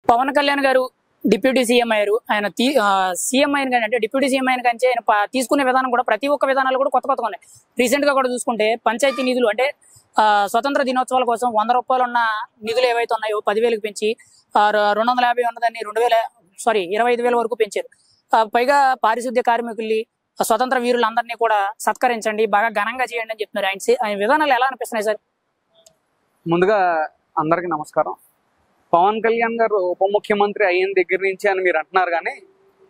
పవన్ కళ్యాణ్ గారు deputy CM అయ్యారు. ఆయన సీఎం అయిన కానీ అంటే డిప్యూటీ సీఎం అయిన కానీ ఆయన తీసుకునే విధానం కూడా ప్రతి ఒక్క విధానాలు కూడా కొత్తగా ఉన్నాయి. రీసెంట్ గా కూడా చూసుకుంటే పంచాయతీ నిధులు అంటే స్వతంత్ర దినోత్సవాల కోసం 100 రూపాయలు ఉన్న నిధులు ఏవైతే ఉన్నాయో 10,000కి పెంచి 250 ఉన్నదాన్ని 25,000 వరకు పెంచారు. పైగా పారిశుద్ధ్య కార్మికుల్ని స్వతంత్ర వీరులందరినీ కూడా సత్కరించండి, బాగా ఘనంగా చేయండి అని చెప్తున్నారు. ఆయన విధానాలు ఎలా అనిపిస్తున్నాయి సార్? ముందుగా అందరికీ నమస్కారం. పవన్ కళ్యాణ్ గారు ఉప ముఖ్యమంత్రి అయిన దగ్గర నుంచి అని మీరు అంటున్నారు, కానీ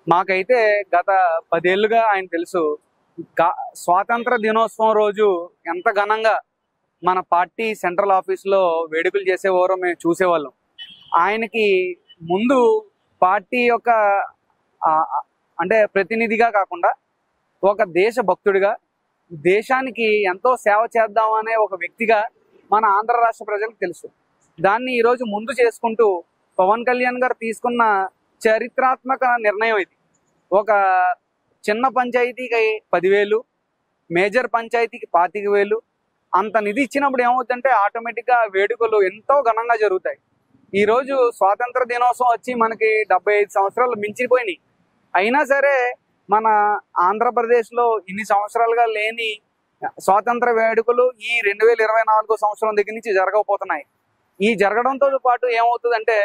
మాకైతే గత 10 ఏళ్లుగా ఆయన తెలుసు. స్వాతంత్ర దినోత్సవం రోజు ఎంత ఘనంగా మన పార్టీ సెంట్రల్ ఆఫీస్లో వేడుకలు చేసేవారో మేము చూసేవాళ్ళం. ఆయనకి ముందు పార్టీ యొక్క అంటే ప్రతినిధిగా కాకుండా ఒక దేశ భక్తుడిగా, దేశానికి ఎంతో సేవ చేద్దామనే ఒక వ్యక్తిగా మన ఆంధ్ర రాష్ట్ర ప్రజలకు తెలుసు. దాన్ని ఈరోజు ముందు చేసుకుంటూ పవన్ కళ్యాణ్ గారు తీసుకున్న చరిత్రాత్మక నిర్ణయం ఇది. ఒక చిన్న పంచాయతీకి 10,000, మేజర్ పంచాయతీకి 25,000 అంత నిధి ఇచ్చినప్పుడు ఏమవుతుందంటే ఆటోమేటిక్గా వేడుకలు ఎంతో ఘనంగా జరుగుతాయి. ఈరోజు స్వాతంత్ర దినోత్సవం వచ్చి మనకి 75 సంవత్సరాలు మించిపోయినాయి. అయినా సరే మన ఆంధ్రప్రదేశ్లో ఇన్ని సంవత్సరాలుగా లేని స్వాతంత్ర వేడుకలు ఈ 2024 సంవత్సరం దగ్గర నుంచి జరగకపోతున్నాయి. ఈ జరగడంతో పాటు ఏమవుతుందంటే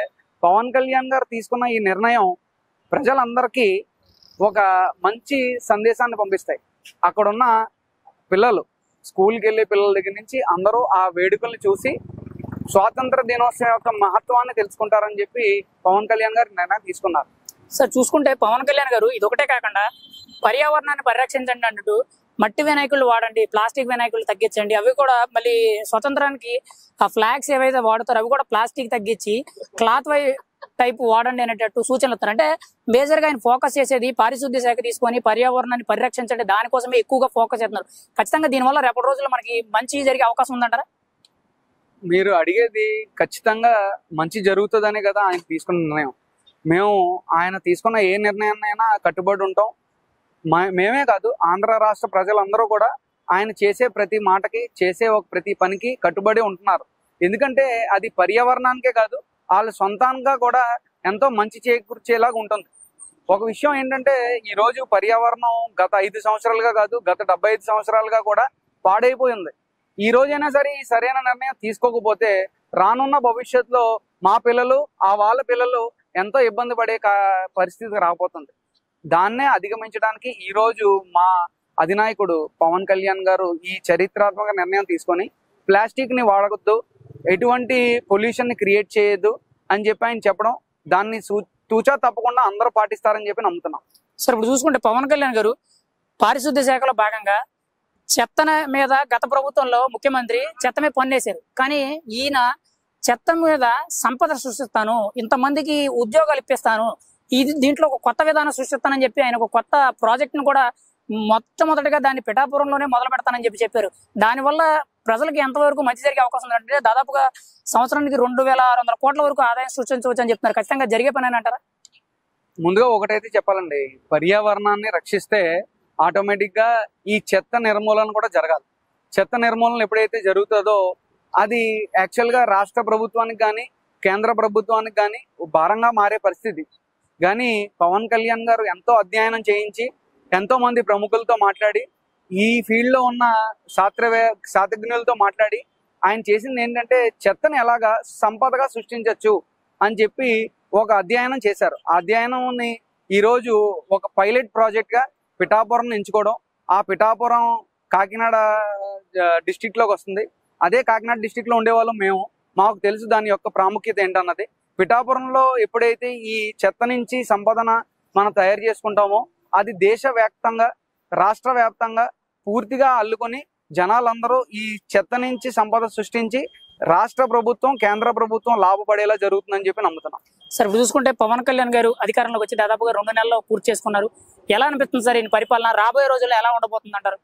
పవన్ కళ్యాణ్ గారు తీసుకున్న ఈ నిర్ణయం ప్రజలందరికీ ఒక మంచి సందేశాన్ని పంపిస్తాయి. అక్కడున్న పిల్లలు, స్కూల్కి వెళ్ళే పిల్లల దగ్గర నుంచి అందరూ ఆ వేడుకల్ని చూసి స్వాతంత్ర దినోత్సవం యొక్క మహత్వాన్ని తెలుసుకుంటారని చెప్పి పవన్ కళ్యాణ్ గారు నిర్ణయం తీసుకున్నారు. సార్ చూసుకుంటే పవన్ కళ్యాణ్ గారు ఇదొకటే కాకుండా పర్యావరణాన్ని పరిరక్షించండి అన్నట్టు మట్టి వినాయకులు వాడండి, ప్లాస్టిక్ వినాయకులు తగ్గించండి, అవి కూడా మళ్ళీ స్వతంత్రానికి ఆ ఫ్లాగ్స్ ఏవైతే వాడతారో అవి కూడా ప్లాస్టిక్ తగ్గించి క్లాత్ టైప్ వాడండి అనేటట్టు సూచనలు ఇస్తారు. అంటే మేజర్ గా ఆయన ఫోకస్ చేసేది పారిశుద్ధ్య శాఖ తీసుకొని పర్యావరణాన్ని పరిరక్షించండి, దానికోసమే ఎక్కువగా ఫోకస్ చేస్తున్నారు. ఖచ్చితంగా దీనివల్ల రేపటి రోజుల్లో మనకి మంచి జరిగే అవకాశం ఉందంటారా? మీరు అడిగేది ఖచ్చితంగా మంచి జరుగుతుందనే కదా ఆయన తీసుకున్న నిర్ణయం. మేము ఆయన తీసుకున్న ఏ నిర్ణయాన్నైనా కట్టుబడి ఉంటాం. మేమే కాదు, ఆంధ్ర రాష్ట్ర ప్రజలందరూ కూడా ఆయన చేసే ప్రతి మాటకి, చేసే ప్రతి పనికి కట్టుబడి ఉంటున్నారు. ఎందుకంటే అది పర్యావరణానికే కాదు, వాళ్ళ సొంతంగా కూడా ఎంతో మంచి చేకూర్చేలాగా ఉంటుంది. ఒక విషయం ఏంటంటే ఈరోజు పర్యావరణం గత 5 సంవత్సరాలుగా కాదు, గత 75 సంవత్సరాలుగా కూడా పాడైపోయింది. ఈ రోజైనా సరే ఈ సరైన నిర్ణయం తీసుకోకపోతే రానున్న భవిష్యత్తులో మా పిల్లలు, వాళ్ళ పిల్లలు ఎంతో ఇబ్బంది పడే పరిస్థితి రాబోతుంది. దాన్నే అధిగమించడానికి ఈరోజు మా అధినాయకుడు పవన్ కళ్యాణ్ గారు ఈ చరిత్రాత్మక నిర్ణయం తీసుకొని ప్లాస్టిక్ ని వాడవద్దు, ఎటువంటి పొల్యూషన్ ని క్రియేట్ చేయొద్దు అని చెప్పి ఆయన చెప్పడం, దాన్ని తూచా తప్పకుండా అందరూ పాటిస్తారని చెప్పి నమ్ముతున్నాం. సార్ ఇప్పుడు చూసుకుంటే పవన్ కళ్యాణ్ గారు పారిశుద్ధ్య శాఖలో భాగంగా చెత్త మీద గత ప్రభుత్వంలో ముఖ్యమంత్రి చెత్త మీద పన్నేశారు. కానీ ఈయన చెత్త మీద సంపద సృష్టిస్తాను, ఇంతమందికి ఉద్యోగాలు ఇప్పిస్తాను, దీంట్లో ఒక కొత్త విధానం సృష్టిస్తానని చెప్పి ఆయన ఒక కొత్త ప్రాజెక్ట్ ను కూడా మొట్టమొదటిగా దాన్ని పిఠాపురంలోనే మొదలు పెడతానని చెప్పారు. దానివల్ల ప్రజలకు ఎంతవరకు మంచి జరిగే అవకాశం ఉందంటే దాదాపుగా సంవత్సరానికి 2,600 కోట్ల వరకు ఆదాయం సృష్టించవచ్చు అని చెప్తున్నారు. ఖచ్చితంగా జరిగే పని అని అంటారా? ముందుగా ఒకటైతే చెప్పాలండి, పర్యావరణాన్ని రక్షిస్తే ఆటోమేటిక్ గా ఈ చెత్త నిర్మూలన కూడా జరగాలి. చెత్త నిర్మూలన ఎప్పుడైతే జరుగుతుందో అది యాక్చువల్ గా రాష్ట్ర ప్రభుత్వానికి కానీ కేంద్ర ప్రభుత్వానికి కానీ భారంగా మారే పరిస్థితి. కానీ పవన్ కళ్యాణ్ గారు ఎంతో అధ్యయనం చేయించి ఎంతో మంది ప్రముఖులతో మాట్లాడి ఈ ఫీల్డ్ లో ఉన్న శాస్త్రజ్ఞులతో మాట్లాడి ఆయన చేసింది ఏంటంటే చెత్తని ఎలాగా సంపదగా సృష్టించవచ్చు అని చెప్పి ఒక అధ్యయనం చేశారు. ఆ అధ్యయనాన్ని ఈరోజు ఒక పైలట్ ప్రాజెక్ట్ గా పిఠాపురం ఎంచుకోవడం, ఆ పిఠాపురం కాకినాడ డిస్టిక్ లోకి వస్తుంది. అదే కాకినాడ డిస్టిక్ లో ఉండేవాళ్ళం మేము, మాకు తెలుసు దాని యొక్క ప్రాముఖ్యత ఏంటన్నది. పిఠాపురంలో ఎప్పుడైతే ఈ చెత్త నుంచి సంపదన మనం తయారు చేసుకుంటామో అది దేశవ్యాప్తంగా, రాష్ట్ర వ్యాప్తంగా పూర్తిగా అల్లుకొని జనాలందరూ ఈ చెత్త నుంచి సంపద సృష్టించి రాష్ట్ర ప్రభుత్వం, కేంద్ర ప్రభుత్వం లాభపడేలా జరుగుతుందని చెప్పి నమ్ముతున్నాం. సార్ ఇప్పుడు చూసుకుంటే పవన్ కళ్యాణ్ గారు అధికారంలోకి వచ్చి దాదాపుగా 2 నెలల్లో పూర్తి చేసుకున్నారు. ఎలా అనిపిస్తుంది సార్ ఈయన పరిపాలన? రాబోయే రోజుల్లో ఎలా ఉండబోతుంది అంటారు?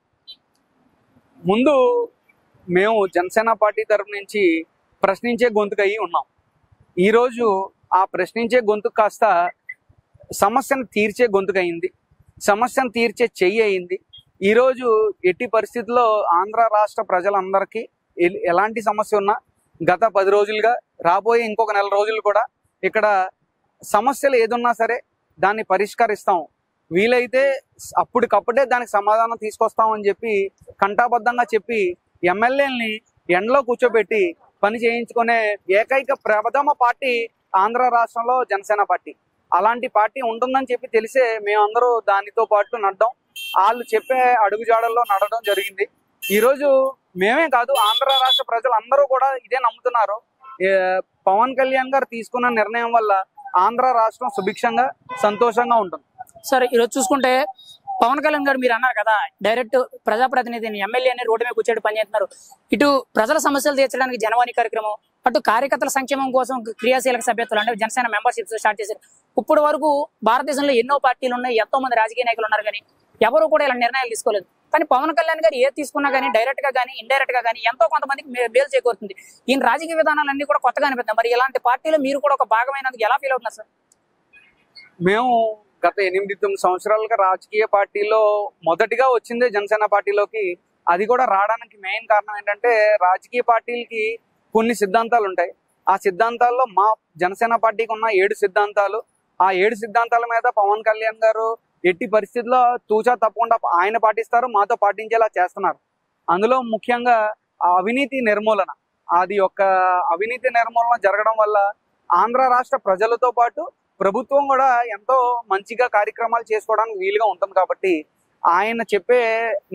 ముందు మేము జనసేన పార్టీ తరఫు నుంచి ప్రశ్నించే గొంతుకు అయ్యి ఉన్నాం. ఈరోజు ఆ ప్రశ్నించే గొంతుకు కాస్త సమస్యను తీర్చే గొంతుకు అయింది, సమస్యను తీర్చే చెయ్యి అయింది. ఈరోజు ఎట్టి పరిస్థితుల్లో ఆంధ్ర రాష్ట్ర ప్రజలందరికీ ఎలాంటి సమస్య ఉన్నా గత 10 రోజులుగా, రాబోయే ఇంకొక నెల రోజులు కూడా ఇక్కడ సమస్యలు ఏదున్నా సరే దాన్ని పరిష్కరిస్తాం, వీలైతే అప్పటికప్పుడే దానికి సమాధానం తీసుకొస్తాం అని చెప్పి కంటాబద్ధంగా చెప్పి ఎమ్మెల్యేలని ఎండలో కూర్చోబెట్టి పని చేయించుకునే ఏకైక ప్రథమ పార్టీ ఆంధ్ర రాష్ట్రంలో జనసేన పార్టీ. అలాంటి పార్టీ ఉంటుందని చెప్పి తెలిసే మేమందరూ దానితో పాటు నడడం, వాళ్ళు చెప్పే అడుగుజాడల్లో నడవడం జరిగింది. ఈరోజు మేమే కాదు, ఆంధ్ర రాష్ట్ర ప్రజలందరూ కూడా ఇదే నమ్ముతున్నారు. పవన్ కళ్యాణ్ గారు తీసుకున్న నిర్ణయం వల్ల ఆంధ్ర రాష్ట్రం సుభిక్షంగా సంతోషంగా ఉంటుంది. సార్ ఈరోజు చూసుకుంటే పవన్ కళ్యాణ్ గారు మీరు అన్నారు కదా, డైరెక్ట్ ప్రజాప్రతినిధిని ఎమ్మెల్యేని రోడ్డు మీద కూర్చోటి పనిచేస్తున్నారు. ఇటు ప్రజల సమస్యలు తీర్చడానికి జనవాణి కార్యక్రమం, అటు కార్యకర్తల సంక్షేమం కోసం క్రియాశీలక సభ్యత్వాలు అంటే జనసేన మెంబర్షిప్స్ స్టార్ట్ చేశారు. ఇప్పుడు వరకు భారతదేశంలో ఎన్నో పార్టీలు ఉన్నాయి, ఎంతో మంది రాజకీయ నాయకులు ఉన్నారు, కానీ ఎవరు కూడా ఇలా నిర్ణయాలు తీసుకోలేదు. కానీ పవన్ కళ్యాణ్ గారు ఏది తీసుకున్నా కానీ డైరెక్ట్ గా కానీ ఇండైరెక్ట్ గా కానీ ఎంతో కొంతమందికి మేలు చేకూరుతుంది. ఈయన రాజకీయ విధానాలన్నీ కూడా కొత్తగా అనిపిస్తాయి. మరి ఇలాంటి పార్టీలో మీరు కూడా ఒక భాగమైనందుకు ఎలా ఫీల్ అవుతున్నారు సార్? మేము గత 8-9 సంవత్సరాలుగా రాజకీయ పార్టీలో మొదటిగా వచ్చిందే జనసేన పార్టీలోకి. అది కూడా రావడానికి మెయిన్ కారణం ఏంటంటే రాజకీయ పార్టీలకి కొన్ని సిద్ధాంతాలు ఉంటాయి. ఆ సిద్ధాంతాల్లో మా జనసేన పార్టీకి ఉన్న 7 సిద్ధాంతాలు, ఆ 7 సిద్ధాంతాల మీద పవన్ కళ్యాణ్ గారు ఎట్టి పరిస్థితుల్లో తూచా తప్పకుండా ఆయన పాటిస్తారు, మాతో పాటించేలా చేస్తున్నారు. అందులో ముఖ్యంగా అవినీతి నిర్మూలన. అది ఒక అవినీతి నిర్మూలన జరగడం వల్ల ఆంధ్ర రాష్ట్ర ప్రజలతో పాటు ప్రభుత్వం కూడా ఎంతో మంచిగా కార్యక్రమాలు చేసుకోవడానికి వీలుగా ఉంటుంది. కాబట్టి ఆయన చెప్పే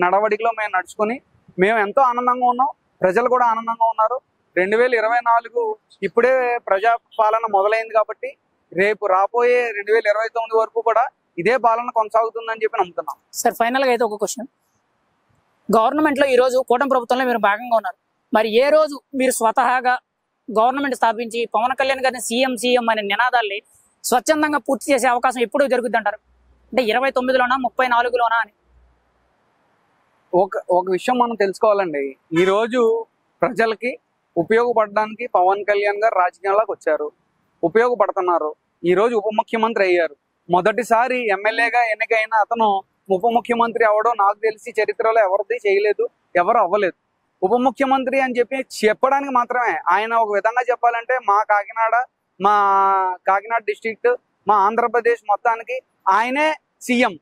నడవడికలో మేము నడుచుకుని మేము ఎంతో ఆనందంగా ఉన్నాం, ప్రజలు కూడా ఆనందంగా ఉన్నారు. 2024 ఇప్పుడే ప్రజాపాలన మొదలైంది కాబట్టి రేపు రాబోయే 2029 వరకు కూడా ఇదే పాలన కొనసాగుతుందని చెప్పి నమ్ముతున్నాం. సార్ ఫైనల్ గా అయితే ఒక క్వశ్చన్, గవర్నమెంట్ లో ఈ రోజు కూటమి ప్రభుత్వంలో మీరు భాగంగా ఉన్నారు. మరి ఏ రోజు మీరు స్వతహాగా గవర్నమెంట్ స్థాపించి పవన్ కళ్యాణ్ గారిని సీఎం అనే నినాదాల్ని స్వచ్ఛందంగా పూర్తి చేసే అవకాశం ఎప్పుడు జరుగుద్ది అంటారు? అంటే 29లోనా 34లోనా అని? ఒక విషయం మనం తెలుసుకోవాలండి. ఈ రోజు ప్రజలకి ఉపయోగపడడానికి పవన్ కళ్యాణ్ గారు రాజకీయాల్లోకి వచ్చారు, ఉపయోగపడుతున్నారు. ఈ రోజు ఉప ముఖ్యమంత్రి అయ్యారు. మొదటిసారి ఎమ్మెల్యేగా ఎన్నికైన అతను ఉప ముఖ్యమంత్రి అవడం నాకు తెలిసి చరిత్రలో ఎవరిది చేయలేదు, ఎవరు అవ్వలేదు. ఉప ముఖ్యమంత్రి అని చెప్పి చెప్పడానికి మాత్రమే ఆయన. ఒక విధంగా చెప్పాలంటే మా కాకినాడ డిస్ట్రిక్ట్, మా ఆంధ్రప్రదేశ్ మొత్తానికి ఆయనే సీఎం.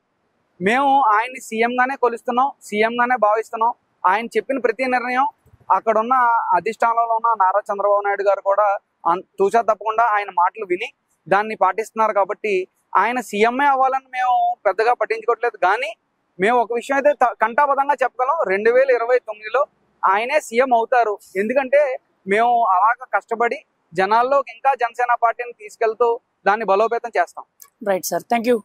మేము ఆయన్ని సీఎం గానే కొలుస్తున్నాం, సీఎం గానే భావిస్తున్నాం. ఆయన చెప్పిన ప్రతి నిర్ణయం అక్కడున్న అధిష్టానంలో ఉన్న నారా చంద్రబాబు నాయుడు గారు కూడా తూచా తప్పకుండా ఆయన మాటలు విని దాన్ని పాటిస్తున్నారు. కాబట్టి ఆయన సీఎంఏ అవ్వాలని మేము పెద్దగా పట్టించుకోవట్లేదు. కానీ మేము ఒక విషయం అయితే కంటాబద్ధంగా చెప్పగలం, 2029లో ఆయనే సీఎం అవుతారు. ఎందుకంటే మేము అలాగ కష్టపడి జనాల్లోకి ఇంకా జనసేన పార్టీని తీసుకెళ్తూ దాన్ని బలోపేతం చేస్తాం. Right sir, thank you.